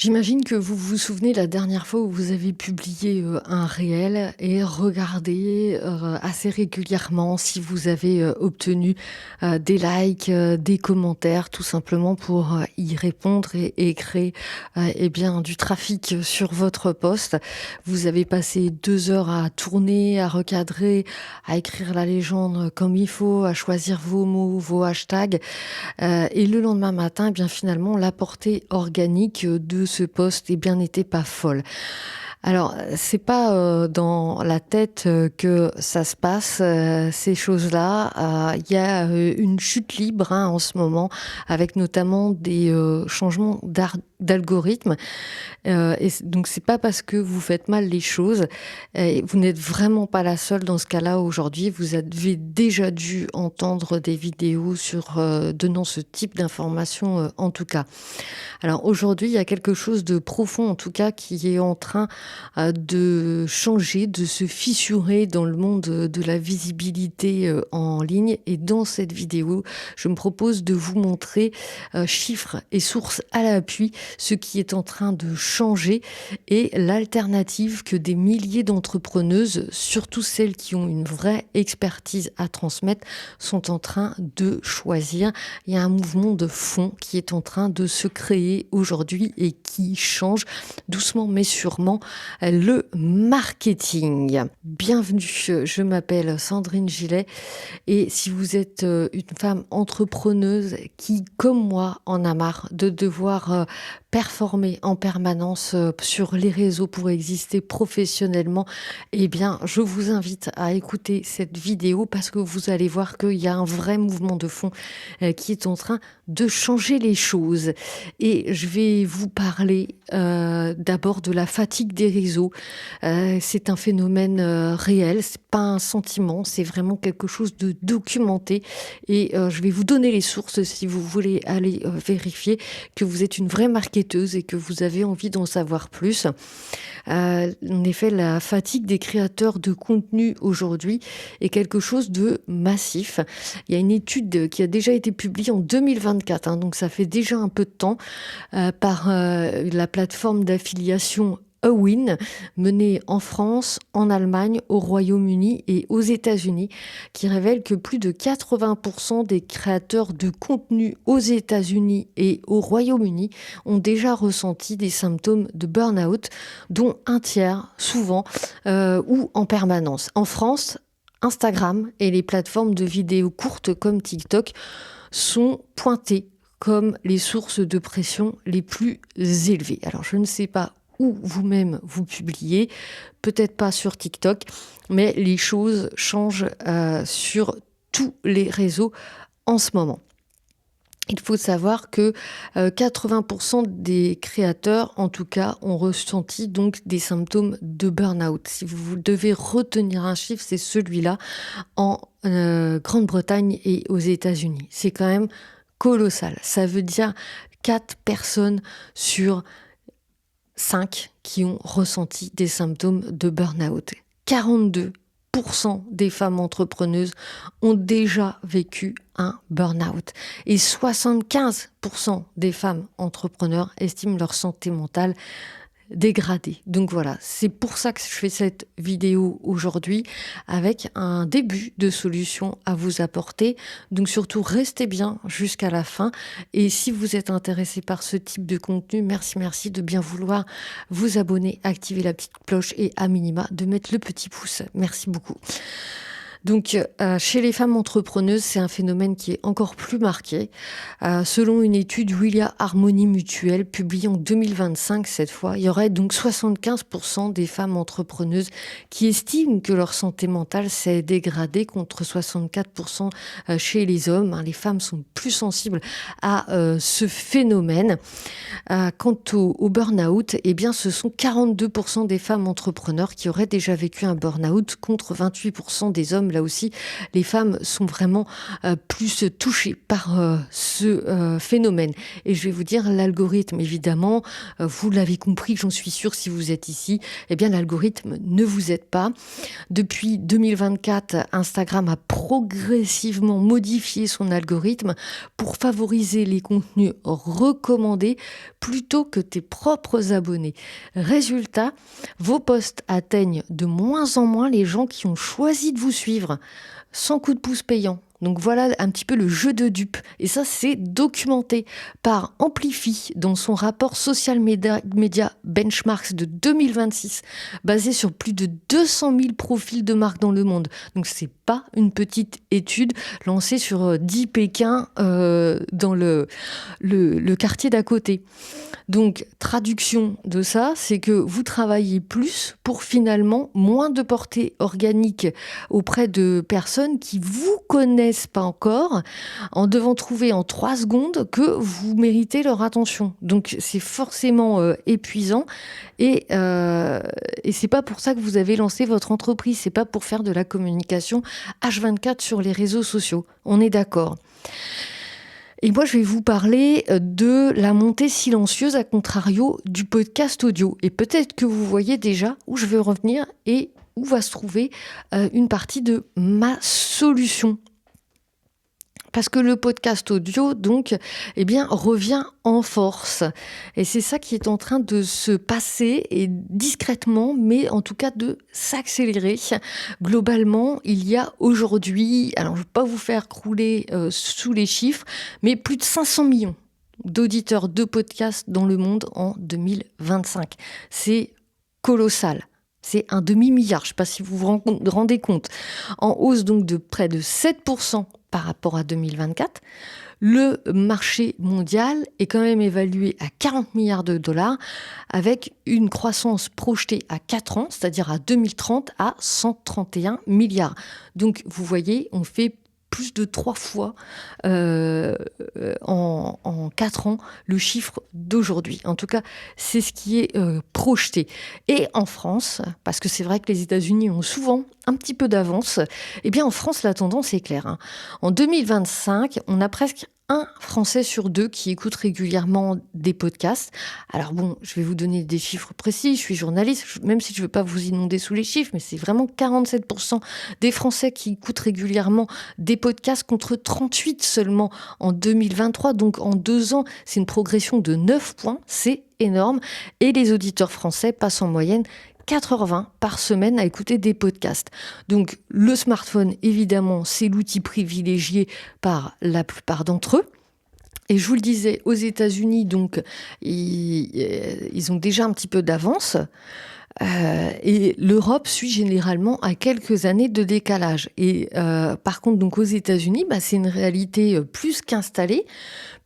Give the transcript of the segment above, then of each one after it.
J'imagine que vous vous souvenez la dernière fois où vous avez publié, un réel et regardé, assez régulièrement si vous avez, obtenu, des likes, des commentaires, tout simplement pour, y répondre et créer, et bien du trafic sur votre post. Vous avez passé 2 heures à tourner, à recadrer, à écrire la légende comme il faut, à choisir vos mots, vos hashtags. Et le lendemain matin, eh bien finalement, la portée organique, de ce post, eh bien, n'était pas folle. Alors, c'est pas, dans la tête, que ça se passe, ces choses-là. Il y a, une chute libre, hein, en ce moment, avec notamment des, changements d'algorithme. Et donc c'est pas parce que vous faites mal les choses, et vous n'êtes vraiment pas la seule dans ce cas-là aujourd'hui. Vous avez déjà dû entendre des vidéos sur, donnant ce type d'informations, en tout cas. Alors aujourd'hui, il y a quelque chose de profond, en tout cas, qui est en train, de changer, de se fissurer dans le monde, de la visibilité, en ligne. Et dans cette vidéo, je me propose de vous montrer, chiffres et sources à l'appui, ce qui est en train de changer et l'alternative que des milliers d'entrepreneuses, surtout celles qui ont une vraie expertise à transmettre, sont en train de choisir. Il y a un mouvement de fond qui est en train de se créer aujourd'hui et qui change doucement mais sûrement le marketing. Bienvenue, je m'appelle Sandrine Gillet et si vous êtes une femme entrepreneuse qui, comme moi, en a marre de devoir performer en permanence sur les réseaux pour exister professionnellement, eh bien, je vous invite à écouter cette vidéo parce que vous allez voir qu'il y a un vrai mouvement de fond qui est en train de changer les choses. Et je vais vous parler d'abord de la fatigue des réseaux. C'est un phénomène réel, c'est pas un sentiment, c'est vraiment quelque chose de documenté. Et je vais vous donner les sources si vous voulez aller vérifier que vous êtes une vraie marketeuse et que vous avez envie d'en savoir plus. En effet, la fatigue des créateurs de contenu aujourd'hui est quelque chose de massif. Il y a une étude qui a déjà été publiée en 2024, hein, donc ça fait déjà un peu de temps, par la plateforme d'affiliation Awin, menée en France, en Allemagne, au Royaume-Uni et aux États-Unis, qui révèle que plus de 80% des créateurs de contenu aux États-Unis et au Royaume-Uni ont déjà ressenti des symptômes de burn-out, dont un tiers, souvent, ou en permanence. En France, Instagram et les plateformes de vidéos courtes comme TikTok sont pointées comme les sources de pression les plus élevées. Alors, je ne sais pas où vous-même vous publiez, peut-être pas sur TikTok, mais les choses changent sur tous les réseaux en ce moment. Il faut savoir que 80% des créateurs, en tout cas, ont ressenti donc des symptômes de burn-out. Si vous devez retenir un chiffre, c'est celui-là en Grande-Bretagne et aux États-Unis. C'est quand même colossal. Ça veut dire 4 personnes sur 5 qui ont ressenti des symptômes de burn-out. 42% des femmes entrepreneuses ont déjà vécu un burn-out. Et 75% des femmes entrepreneurs estiment leur santé mentale dégradée. Donc voilà, c'est pour ça que je fais cette vidéo aujourd'hui avec un début de solution à vous apporter. Donc surtout, restez bien jusqu'à la fin. Et si vous êtes intéressé par ce type de contenu, merci de bien vouloir vous abonner, activer la petite cloche et à minima de mettre le petit pouce. Merci beaucoup. Donc, chez les femmes entrepreneuses, c'est un phénomène qui est encore plus marqué. Selon une étude Wilia Harmonie Mutuelle publiée en 2025 cette fois, il y aurait donc 75% des femmes entrepreneuses qui estiment que leur santé mentale s'est dégradée contre 64% chez les hommes. Les femmes sont plus sensibles à ce phénomène. Quant au burn-out, eh bien, ce sont 42% des femmes entrepreneurs qui auraient déjà vécu un burn-out contre 28% des hommes là aussi, les femmes sont vraiment plus touchées par ce phénomène. Et je vais vous dire, l'algorithme, évidemment, vous l'avez compris, j'en suis sûre, si vous êtes ici, eh bien l'algorithme ne vous aide pas. Depuis 2024, Instagram a progressivement modifié son algorithme pour favoriser les contenus recommandés plutôt que tes propres abonnés. Résultat, vos posts atteignent de moins en moins les gens qui ont choisi de vous suivre, sans coup de pouce payant. Donc voilà un petit peu le jeu de dupes. Et ça, c'est documenté par Amplify dans son rapport Social Media Benchmarks de 2026, basé sur plus de 200 000 profils de marques dans le monde. Donc c'est pas une petite étude lancée sur 10 Pékin dans le quartier d'à côté. Donc, traduction de ça, c'est que vous travaillez plus pour finalement moins de portée organique auprès de personnes qui vous connaissent pas encore, en devant trouver en 3 secondes que vous méritez leur attention. Donc, c'est forcément épuisant et c'est pas pour ça que vous avez lancé votre entreprise. C'est pas pour faire de la communication H24 sur les réseaux sociaux. On est d'accord. Et moi, je vais vous parler de la montée silencieuse, à contrario, du podcast audio. Et peut-être que vous voyez déjà où je veux revenir et où va se trouver une partie de ma solution. Parce que le podcast audio, donc, eh bien, revient en force. Et c'est ça qui est en train de se passer, et discrètement, mais en tout cas de s'accélérer. Globalement, il y a aujourd'hui, alors je ne vais pas vous faire crouler sous les chiffres, mais plus de 500 millions d'auditeurs de podcasts dans le monde en 2025. C'est colossal. C'est un demi-milliard, je ne sais pas si vous vous rendez compte. En hausse donc de près de 7% par rapport à 2024. Le marché mondial est quand même évalué à 40 milliards de dollars, avec une croissance projetée à 4 ans, c'est-à-dire à 2030, à 131 milliards. Donc vous voyez, on fait plus de 3 fois en 4 ans le chiffre d'aujourd'hui. En tout cas, c'est ce qui est projeté. Et en France, parce que c'est vrai que les États-Unis ont souvent un petit peu d'avance, eh bien en France, la tendance est claire, hein. En 2025, on a presque un Français sur 2 qui écoute régulièrement des podcasts. Alors bon, je vais vous donner des chiffres précis, je suis journaliste, même si je ne veux pas vous inonder sous les chiffres, mais c'est vraiment 47% des Français qui écoutent régulièrement des podcasts contre 38 seulement en 2023. Donc en 2 ans, c'est une progression de 9 points, c'est énorme. Et les auditeurs français passent en moyenne 4h20 par semaine à écouter des podcasts. Donc le smartphone, évidemment, c'est l'outil privilégié par la plupart d'entre eux. Et je vous le disais, aux États-Unis, donc, ils ont déjà un petit peu d'avance. Et l'Europe suit généralement à quelques années de décalage. Et par contre, donc aux États-Unis, c'est une réalité plus qu'installée,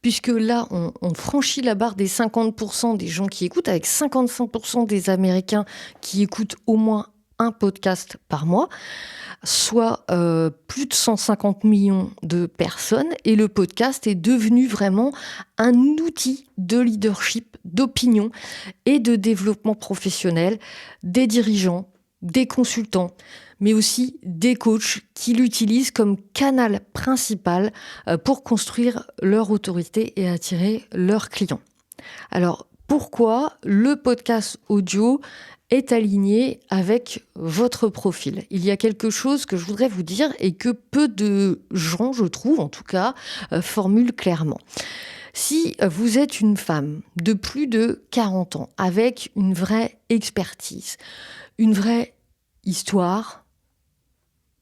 puisque là, on franchit la barre des 50% des gens qui écoutent, avec 55% des Américains qui écoutent au moins un podcast par mois, soit plus de 150 millions de personnes. Et le podcast est devenu vraiment un outil de leadership, d'opinion et de développement professionnel des dirigeants, des consultants, mais aussi des coachs qui l'utilisent comme canal principal pour construire leur autorité et attirer leurs clients. Alors, pourquoi le podcast audio est aligné avec votre profil? Il y a quelque chose que je voudrais vous dire et que peu de gens, je trouve en tout cas, formulent clairement. Si vous êtes une femme de plus de 40 ans, avec une vraie expertise, une vraie histoire,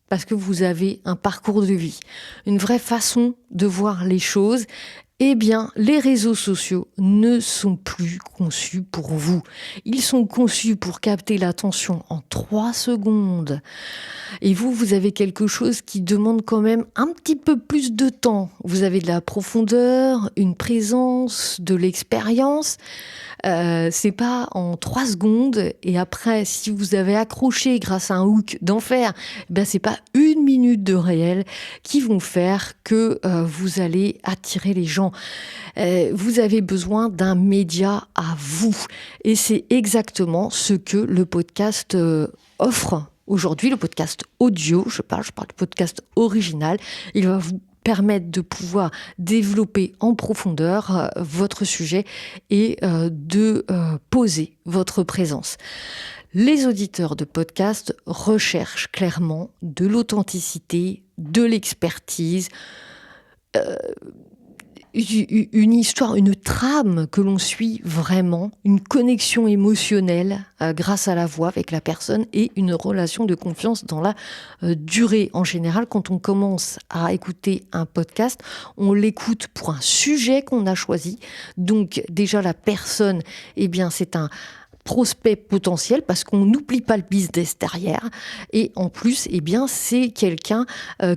parce que vous avez un parcours de vie, une vraie façon de voir les choses, eh bien, les réseaux sociaux ne sont plus conçus pour vous. Ils sont conçus pour capter l'attention en 3 secondes. Et vous avez quelque chose qui demande quand même un petit peu plus de temps. Vous avez de la profondeur, une présence, de l'expérience. C'est pas en 3 secondes. Et après, si vous avez accroché grâce à un hook d'enfer, c'est pas 1 minute de réel qui vont faire que vous allez attirer les gens. Vous avez besoin d'un média à vous. Et c'est exactement ce que le podcast offre aujourd'hui, le podcast audio, je parle du podcast original, il va vous permettre de pouvoir développer en profondeur votre sujet et de poser votre présence. Les auditeurs de podcast recherchent clairement de l'authenticité, de l'expertise, une histoire, une trame que l'on suit vraiment, une connexion émotionnelle grâce à la voix avec la personne et une relation de confiance dans la durée. En général, quand on commence à écouter un podcast, on l'écoute pour un sujet qu'on a choisi. Donc déjà la personne, eh bien c'est un prospect potentiel parce qu'on n'oublie pas le business derrière et en plus eh bien c'est quelqu'un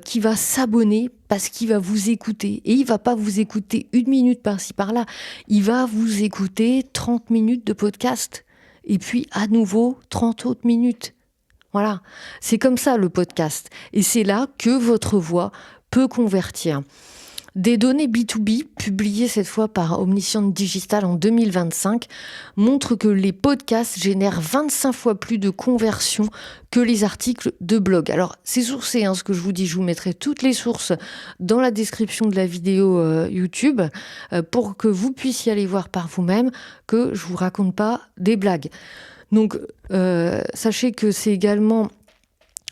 qui va s'abonner parce qu'il va vous écouter et il va pas vous écouter 1 minute par-ci par-là, il va vous écouter 30 minutes de podcast et puis à nouveau 30 autres minutes. Voilà, c'est comme ça le podcast et c'est là que votre voix peut convertir. Des données B2B, publiées cette fois par Omniscient Digital en 2025, montrent que les podcasts génèrent 25 fois plus de conversions que les articles de blog. Alors, c'est sourcé, ce que je vous dis. Je vous mettrai toutes les sources dans la description de la vidéo YouTube pour que vous puissiez aller voir par vous-même, que je vous raconte pas des blagues. Donc, sachez que c'est également...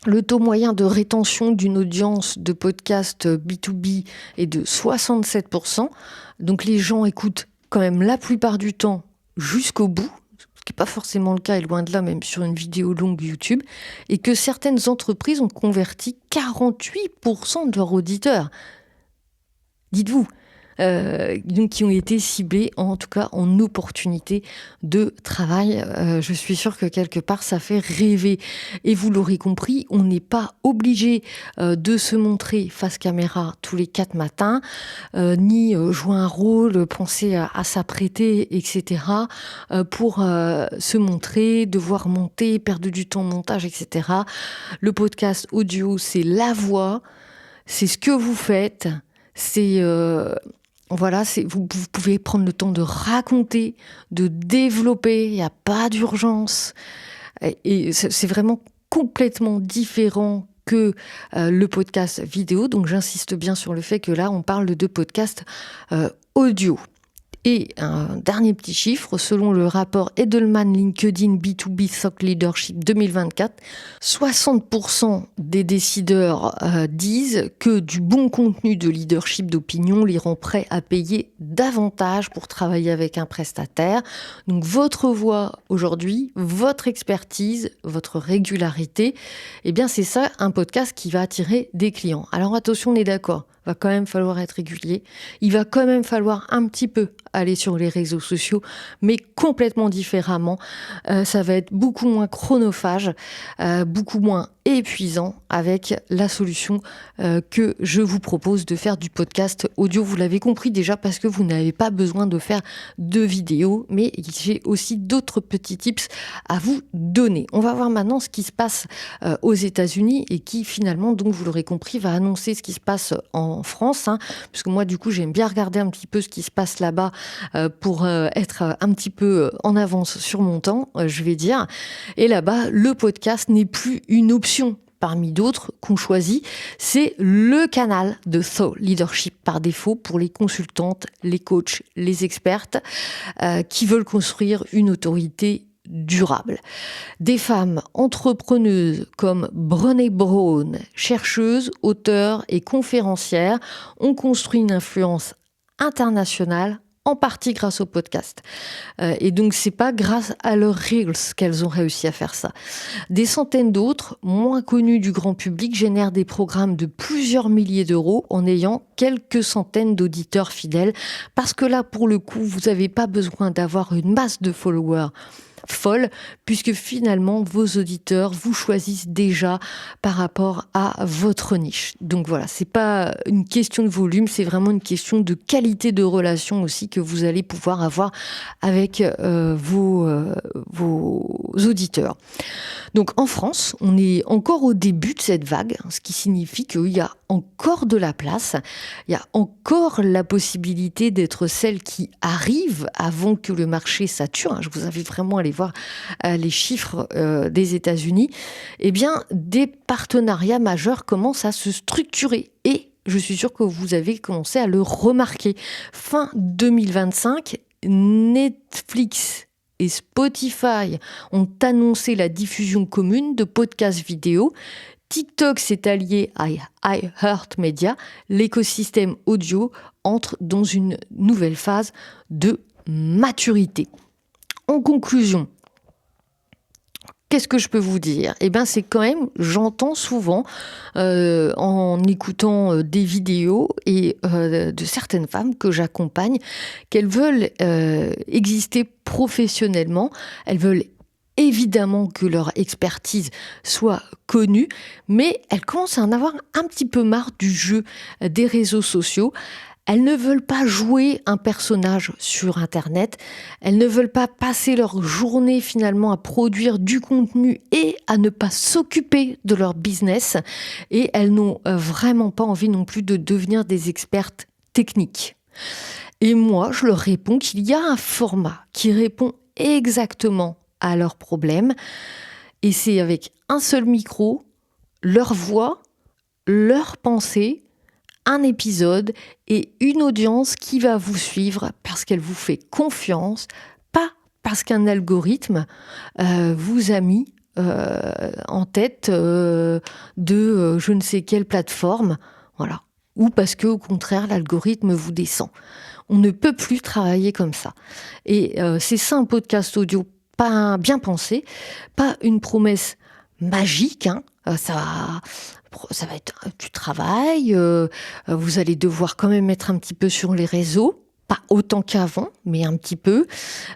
Le taux moyen de rétention d'une audience de podcast B2B est de 67%. Donc les gens écoutent quand même la plupart du temps jusqu'au bout, ce qui n'est pas forcément le cas et loin de là, même sur une vidéo longue YouTube, et que certaines entreprises ont converti 48% de leurs auditeurs. Dites-vous, donc qui ont été ciblés, en tout cas en opportunité de travail. Je suis sûre que quelque part ça fait rêver. Et vous l'aurez compris, on n'est pas obligé de se montrer face caméra tous les 4 matins, ni jouer un rôle, penser à s'apprêter, etc. Pour se montrer, devoir monter, perdre du temps au montage, etc. Le podcast audio, c'est la voix, c'est ce que vous faites, c'est... Voilà, vous pouvez prendre le temps de raconter, de développer, il n'y a pas d'urgence. Et c'est vraiment complètement différent que le podcast vidéo. Donc j'insiste bien sur le fait que là, on parle de podcast audio. Et un dernier petit chiffre, selon le rapport Edelman LinkedIn B2B Thought Leadership 2024, 60% des décideurs disent que du bon contenu de leadership d'opinion les rend prêts à payer davantage pour travailler avec un prestataire. Donc votre voix aujourd'hui, votre expertise, votre régularité, eh bien c'est ça un podcast qui va attirer des clients. Alors attention, on est d'accord. Va quand même falloir être régulier. Il va quand même falloir un petit peu aller sur les réseaux sociaux, mais complètement différemment. Ça va être beaucoup moins chronophage, beaucoup moins épuisant avec la solution que je vous propose de faire du podcast audio. Vous l'avez compris déjà parce que vous n'avez pas besoin de faire de vidéo, mais j'ai aussi d'autres petits tips à vous donner. On va voir maintenant ce qui se passe aux États-Unis et qui finalement, donc vous l'aurez compris, va annoncer ce qui se passe en France, parce que moi du coup j'aime bien regarder un petit peu ce qui se passe là-bas pour être un petit peu en avance sur mon temps, je vais dire. Et là-bas, le podcast n'est plus une option parmi d'autres qu'on choisit, c'est le canal de Thought Leadership par défaut pour les consultantes, les coachs, les expertes qui veulent construire une autorité durable. Des femmes entrepreneuses comme Brené Brown, chercheuse, auteure et conférencière, ont construit une influence internationale en partie grâce au podcast. Et donc, c'est pas grâce à leurs Reels qu'elles ont réussi à faire ça. Des centaines d'autres, moins connus du grand public, génèrent des programmes de plusieurs milliers d'euros en ayant quelques centaines d'auditeurs fidèles. Parce que là, pour le coup, vous n'avez pas besoin d'avoir une masse de followers folle, puisque finalement vos auditeurs vous choisissent déjà par rapport à votre niche. Donc voilà, c'est pas une question de volume, c'est vraiment une question de qualité de relation aussi que vous allez pouvoir avoir avec vos auditeurs. Donc en France, on est encore au début de cette vague, ce qui signifie qu'il y a encore de la place, il y a encore la possibilité d'être celle qui arrive avant que le marché sature. Je vous invite vraiment à aller voir les chiffres des États-Unis. Eh bien, des partenariats majeurs commencent à se structurer et je suis sûre que vous avez commencé à le remarquer. Fin 2025, Netflix et Spotify ont annoncé la diffusion commune de podcasts vidéo. TikTok s'est allié à iHeartMedia. L'écosystème audio entre dans une nouvelle phase de maturité. En conclusion, qu'est-ce que je peux vous dire ? Eh bien, c'est quand même, j'entends souvent, en écoutant des vidéos et de certaines femmes que j'accompagne, qu'elles veulent exister professionnellement, elles veulent évidemment que leur expertise soit connue, mais elles commencent à en avoir un petit peu marre du jeu des réseaux sociaux. Elles ne veulent pas jouer un personnage sur Internet. Elles ne veulent pas passer leur journée finalement à produire du contenu et à ne pas s'occuper de leur business. Et elles n'ont vraiment pas envie non plus de devenir des expertes techniques. Et moi, je leur réponds qu'il y a un format qui répond exactement à leurs problèmes. Et c'est avec un seul micro, leur voix, leurs pensées, un épisode et une audience qui va vous suivre parce qu'elle vous fait confiance, pas parce qu'un algorithme vous a mis en tête de je ne sais quelle plateforme, voilà, ou parce que au contraire l'algorithme vous descend. On ne peut plus travailler comme ça. Et c'est ça un podcast audio pas bien pensé, pas une promesse magique, hein, ça va être du travail, vous allez devoir quand même être un petit peu sur les réseaux, pas autant qu'avant, mais un petit peu.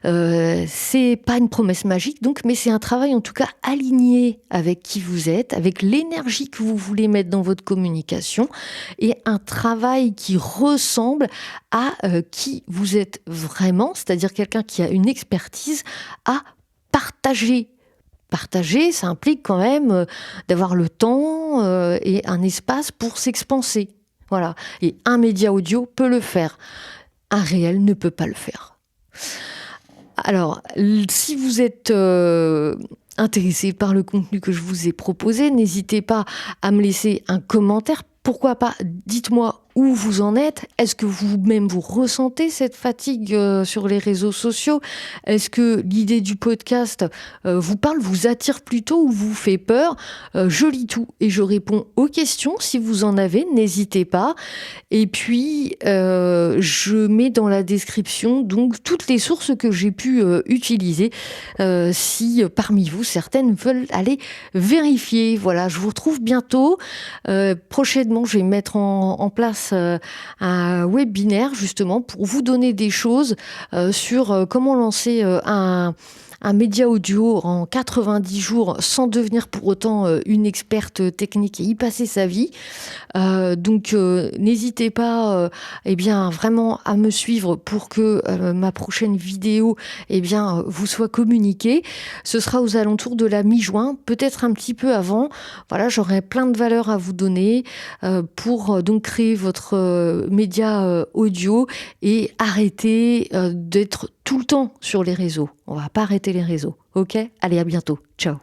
C'est pas une promesse magique, donc, mais c'est un travail en tout cas aligné avec qui vous êtes, avec l'énergie que vous voulez mettre dans votre communication, et un travail qui ressemble à qui vous êtes vraiment, c'est-à-dire quelqu'un qui a une expertise à partager. Partager, ça implique quand même d'avoir le temps et un espace pour s'expanser. Voilà. Et un média audio peut le faire. Un réel ne peut pas le faire. Alors, si vous êtes intéressé par le contenu que je vous ai proposé, n'hésitez pas à me laisser un commentaire. Pourquoi pas, dites-moi où vous en êtes. Est-ce que vous-même vous ressentez cette fatigue sur les réseaux sociaux ? Est-ce que l'idée du podcast vous parle, vous attire plutôt ou vous fait peur ? Je lis tout et je réponds aux questions. Si vous en avez, n'hésitez pas. Et puis, je mets dans la description donc toutes les sources que j'ai pu utiliser. Si parmi vous, certaines veulent aller vérifier. Voilà, je vous retrouve bientôt. Prochainement, je vais mettre en place un webinaire justement pour vous donner des choses sur comment lancer un média audio en 90 jours sans devenir pour autant une experte technique et y passer sa vie. Donc n'hésitez pas eh bien vraiment à me suivre pour que ma prochaine vidéo eh bien vous soit communiquée. Ce sera aux alentours de la mi-juin, peut-être un petit peu avant. Voilà, j'aurai plein de valeurs à vous donner pour donc créer votre média audio et arrêter d'être tout le temps sur les réseaux. On va pas arrêter les réseaux. Ok ? Allez, à bientôt. Ciao.